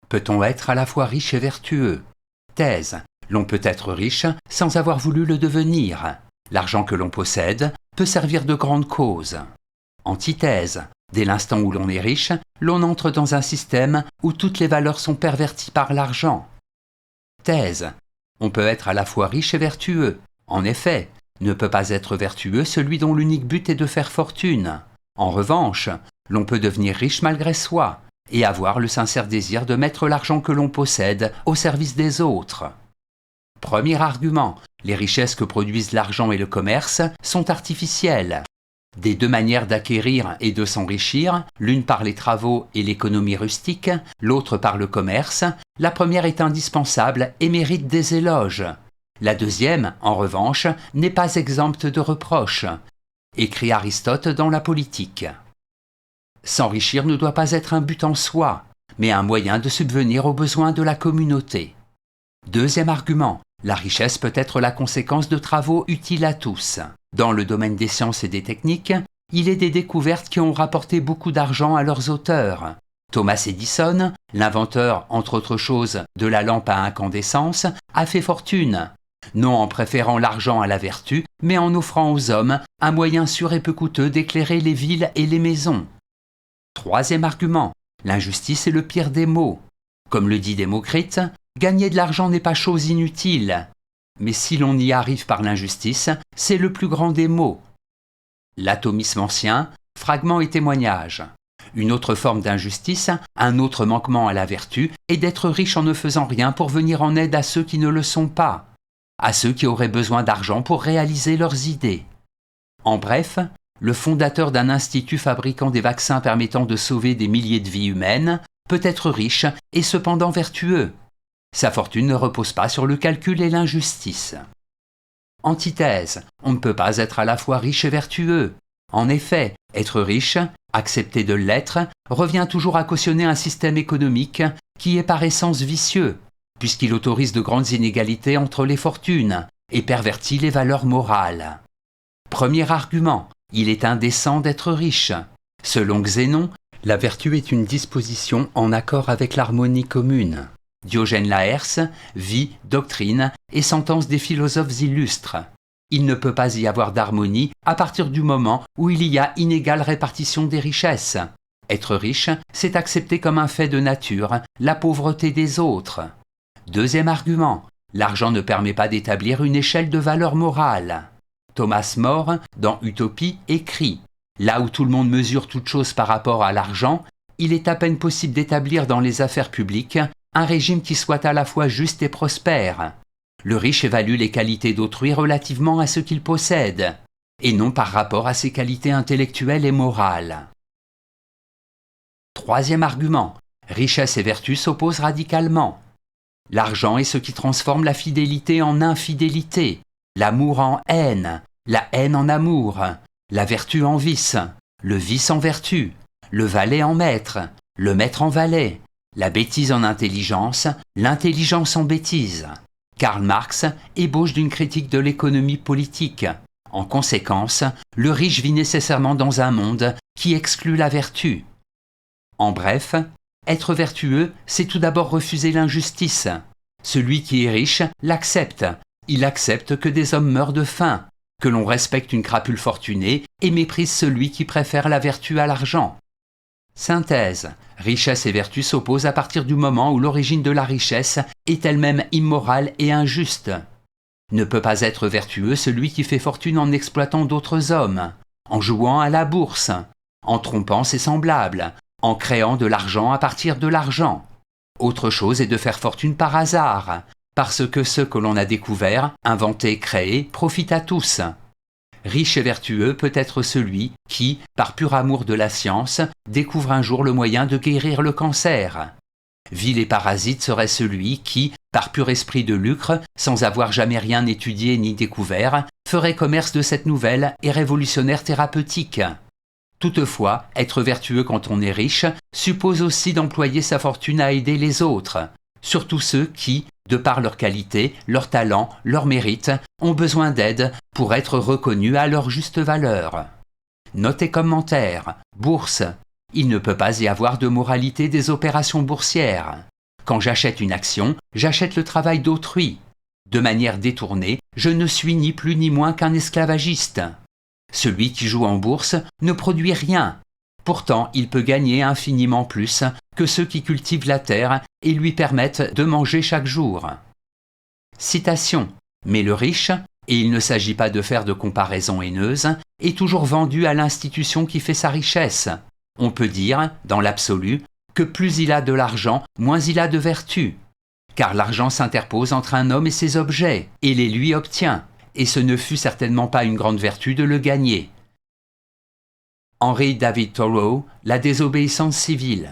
Peut-on être à la fois riche et vertueux? Thèse. L'on peut être riche sans avoir voulu le devenir. L'argent que l'on possède peut servir de grande cause. Antithèse. Dès l'instant où l'on est riche, l'on entre dans un système où toutes les valeurs sont perverties par l'argent. Thèse. On peut être à la fois riche et vertueux. En effet, ne peut pas être vertueux celui dont l'unique but est de faire fortune. En revanche, l'on peut devenir riche malgré soi et avoir le sincère désir de mettre l'argent que l'on possède au service des autres. Premier argument, les richesses que produisent l'argent et le commerce sont artificielles. Des deux manières d'acquérir et de s'enrichir, l'une par les travaux et l'économie rustique, l'autre par le commerce, la première est indispensable et mérite des éloges. La deuxième, en revanche, n'est pas exempte de reproches, écrit Aristote dans la Politique. S'enrichir ne doit pas être un but en soi, mais un moyen de subvenir aux besoins de la communauté. Deuxième argument, la richesse peut être la conséquence de travaux utiles à tous. Dans le domaine des sciences et des techniques, il est des découvertes qui ont rapporté beaucoup d'argent à leurs auteurs. Thomas Edison, l'inventeur, entre autres choses, de la lampe à incandescence, a fait fortune, non en préférant l'argent à la vertu, mais en offrant aux hommes un moyen sûr et peu coûteux d'éclairer les villes et les maisons. Troisième argument, l'injustice est le pire des maux. Comme le dit Démocrite, gagner de l'argent n'est pas chose inutile, mais si l'on y arrive par l'injustice, c'est le plus grand des maux. L'atomisme ancien, fragments et témoignages. Une autre forme d'injustice, un autre manquement à la vertu, est d'être riche en ne faisant rien pour venir en aide à ceux qui ne le sont pas, à ceux qui auraient besoin d'argent pour réaliser leurs idées. En bref, le fondateur d'un institut fabriquant des vaccins permettant de sauver des milliers de vies humaines peut être riche et cependant vertueux. Sa fortune ne repose pas sur le calcul et l'injustice. Antithèse, on ne peut pas être à la fois riche et vertueux. En effet, être riche, accepter de l'être, revient toujours à cautionner un système économique qui est par essence vicieux, puisqu'il autorise de grandes inégalités entre les fortunes et pervertit les valeurs morales. Premier argument, il est indécent d'être riche. Selon Xénon, la vertu est une disposition en accord avec l'harmonie commune. Diogène Laërce, Vie, doctrine et sentence des philosophes illustres. Il ne peut pas y avoir d'harmonie à partir du moment où il y a inégale répartition des richesses. Être riche, c'est accepter comme un fait de nature la pauvreté des autres. Deuxième argument, l'argent ne permet pas d'établir une échelle de valeur morale. Thomas More, dans Utopie, écrit « Là où tout le monde mesure toute chose par rapport à l'argent, il est à peine possible d'établir dans les affaires publiques un régime qui soit à la fois juste et prospère. Le riche évalue les qualités d'autrui relativement à ce qu'il possède, et non par rapport à ses qualités intellectuelles et morales. » Troisième argument, richesse et vertu s'opposent radicalement. L'argent est ce qui transforme la fidélité en infidélité, l'amour en haine, la haine en amour, la vertu en vice, le vice en vertu, le valet en maître, le maître en valet, la bêtise en intelligence, l'intelligence en bêtise. Karl Marx ébauche d'une critique de l'économie politique. En conséquence, le riche vit nécessairement dans un monde qui exclut la vertu. En bref, être vertueux, c'est tout d'abord refuser l'injustice. Celui qui est riche l'accepte. Il accepte que des hommes meurent de faim, que l'on respecte une crapule fortunée et méprise celui qui préfère la vertu à l'argent. Synthèse. Richesse et vertu s'opposent à partir du moment où l'origine de la richesse est elle-même immorale et injuste. Ne peut pas être vertueux celui qui fait fortune en exploitant d'autres hommes, en jouant à la bourse, en trompant ses semblables, en créant de l'argent à partir de l'argent. Autre chose est de faire fortune par hasard, parce que ce que l'on a découvert, inventé, créé, profite à tous. Riche et vertueux peut être celui qui, par pur amour de la science, découvre un jour le moyen de guérir le cancer. Vil et parasite serait celui qui, par pur esprit de lucre, sans avoir jamais rien étudié ni découvert, ferait commerce de cette nouvelle et révolutionnaire thérapeutique. Toutefois, être vertueux quand on est riche suppose aussi d'employer sa fortune à aider les autres, surtout ceux qui, de par leur qualité, leur talent, leur mérite, ont besoin d'aide pour être reconnus à leur juste valeur. Note et commentaire. Bourse. Il ne peut pas y avoir de moralité des opérations boursières. Quand j'achète une action, j'achète le travail d'autrui. De manière détournée, je ne suis ni plus ni moins qu'un esclavagiste. Celui qui joue en bourse ne produit rien. Pourtant, il peut gagner infiniment plus que ceux qui cultivent la terre et lui permettent de manger chaque jour. Citation. Mais le riche, et il ne s'agit pas de faire de comparaisons haineuses, est toujours vendu à l'institution qui fait sa richesse. On peut dire, dans l'absolu, que plus il a de l'argent, moins il a de vertu. Car l'argent s'interpose entre un homme et ses objets, et les lui obtient, et ce ne fut certainement pas une grande vertu de le gagner. Henry David Thoreau, La désobéissance civile.